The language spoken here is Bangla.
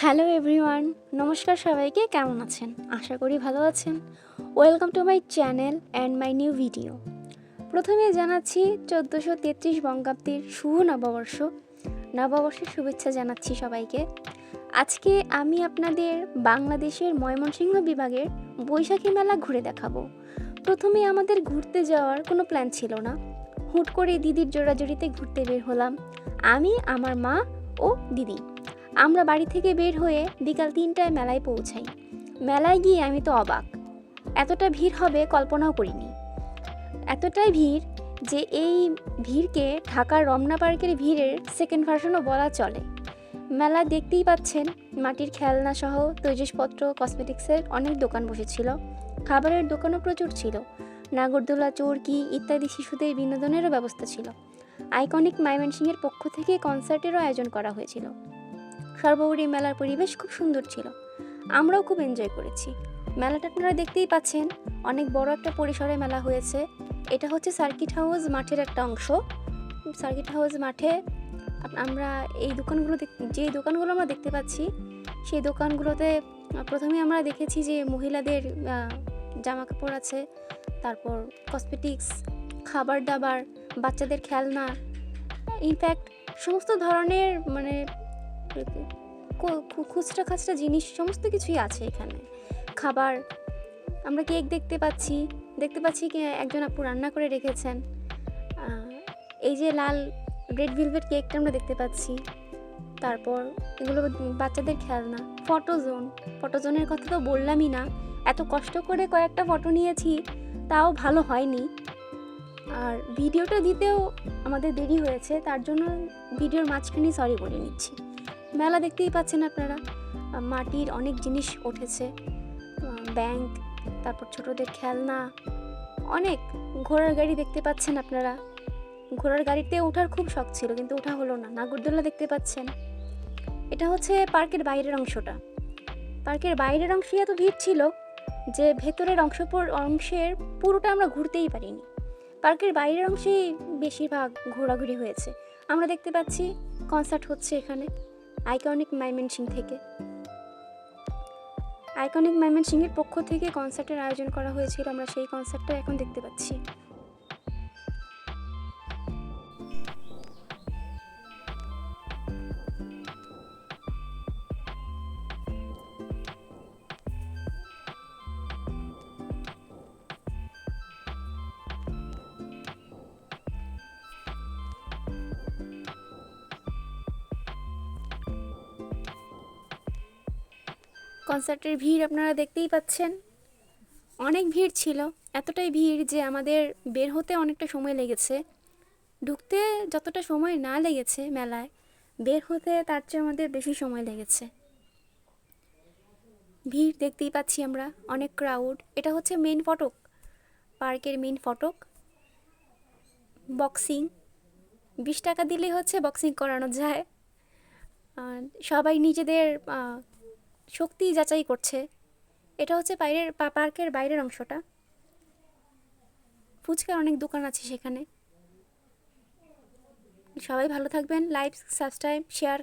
হ্যালো এভরিওয়ান, নমস্কার সবাইকে। কেমন আছেন? আশা করি ভালো আছেন। Welcome to my channel and my new video. প্রথমে জানাচ্ছি 1433 বঙ্গাব্দের শুভ নববর্ষের শুভেচ্ছা জানাচ্ছি সবাইকে। আজকে আমি আপনাদের বাংলাদেশের ময়মনসিংহ বিভাগের বৈশাখী মেলা ঘুরে দেখাবো। প্রথমে আমাদের ঘুরতে যাওয়ার কোনো প্ল্যান ছিল না, হুট করে দিদির জোড়াজুড়িতে ঘুরতে বের হলাম। আমি, আমার মা ও দিদি আমরা বাড়ি থেকে বের হয়ে বিকাল 3টায় মেলায় পৌঁছাই। মেলায় গিয়ে আমি তো অবাক, এতটা ভিড় হবে কল্পনাও করিনি। এতটাই ভিড় যে এই ভিড়কে ঢাকার রমনা পার্কের ভিড়ের সেকেন্ড ভার্সনও বলা চলে। মেলা দেখতেই পাচ্ছেন, মাটির খেলনা সহ তৈজসপত্র, কসমেটিক্সের অনেক দোকান বসেছিল। খাবারের দোকানও প্রচুর ছিল। নাগরদোলা, চরকি ইত্যাদি শিশুদের বিনোদনেরও ব্যবস্থা ছিল। আইকনিক ময়মনসিংহের পক্ষ থেকে কনসার্টেরও আয়োজন করা হয়েছিল। সর্বোপরি মেলার পরিবেশ খুব সুন্দর ছিল, আমরাও খুব এনজয় করেছি। মেলাটা আপনারা দেখতেই পাচ্ছেন, অনেক বড় একটা পরিসরে মেলা হয়েছে। এটা হচ্ছে সার্কিট হাউস মাঠের একটা অংশ। সার্কিট হাউস মাঠে আমরা এই যে দোকানগুলো আমরা দেখতে পাচ্ছি, সেই দোকানগুলোতে প্রথমে আমরা দেখেছি যে মহিলাদের জামা কাপড় আছে, তারপর কসমেটিক্স, খাবার দাবার, বাচ্চাদের খেলনা, ইনফ্যাক্ট সমস্ত ধরনের খুচরা খাচরা জিনিস সমস্ত কিছুই আছে এখানে। খাবার, আমরা কেক দেখতে পাচ্ছি কি একজন আপু রান্না করে রেখেছেন। এই যে লাল রেড ভেলভেট কেকটা আমরা দেখতে পাচ্ছি। তারপর এগুলো বাচ্চাদের খেলনা। ফটোজোনের কথা তো বললামই না, এত কষ্ট করে কয়েকটা ফটো নিয়েছি, তাও ভালো হয়নি। আর ভিডিওটা দিতেও আমাদের দেরি হয়েছে, তার জন্য ভিডিওর মাঝখানে সরি বলে নিচ্ছি। মেলা দেখতেই পাচ্ছেন আপনারা, মাটির অনেক জিনিস উঠেছে, ব্যাংক, তারপর ছোটদের খেলনা, অনেক ঘোড়ার গাড়ি দেখতে পাচ্ছেন আপনারা। ঘোড়ার গাড়িতে ওঠার খুব শখ ছিল, কিন্তু ওঠা হলো না। নাগরদোলা দেখতে পাচ্ছেন। এটা হচ্ছে পার্কের বাইরের অংশটা। পার্কের বাইরের অংশে এত ভিড় ছিল যে ভেতরের অংশের পুরোটা আমরা ঘুরতেই পারিনি। পার্কের বাইরের অংশেই বেশিরভাগ ঘোরাঘুরি হয়েছে। আমরা দেখতে পাচ্ছি কনসার্ট হচ্ছে এখানে আইকনিক ময়মনসিংহের পক্ষ থেকে কনসার্টের আয়োজন করা হয়েছিল। আমরা সেই কনসার্টটা এখন দেখতে পাচ্ছি। কনসার্টের ভিড় আপনারা দেখতেই পাচ্ছেন, অনেক ভিড় ছিল। এতটাই ভিড় যে আমাদের বের হতে অনেকটা সময় লেগেছে। ঢুকতে যতটা সময় না লেগেছে মেলায়, বের হতে তার চেয়ে আমাদের বেশি সময় লেগেছে। ভিড় দেখতেই পাচ্ছি আমরা, অনেক ক্রাউড। এটা হচ্ছে মেন ফটক, পার্কের মেন ফটক। বক্সিং 20 টাকা দিলেই হচ্ছে বক্সিং করানো যায়। সবাই নিজেদের শক্তি যাচাই করছে। এটা হচ্ছে পার্কের বাইরের অংশটা। ফুচকার অনেক দোকান আছে সেখানে। সবাই ভালো থাকবেন, লাইক, সাবস্ক্রাইব, শেয়ার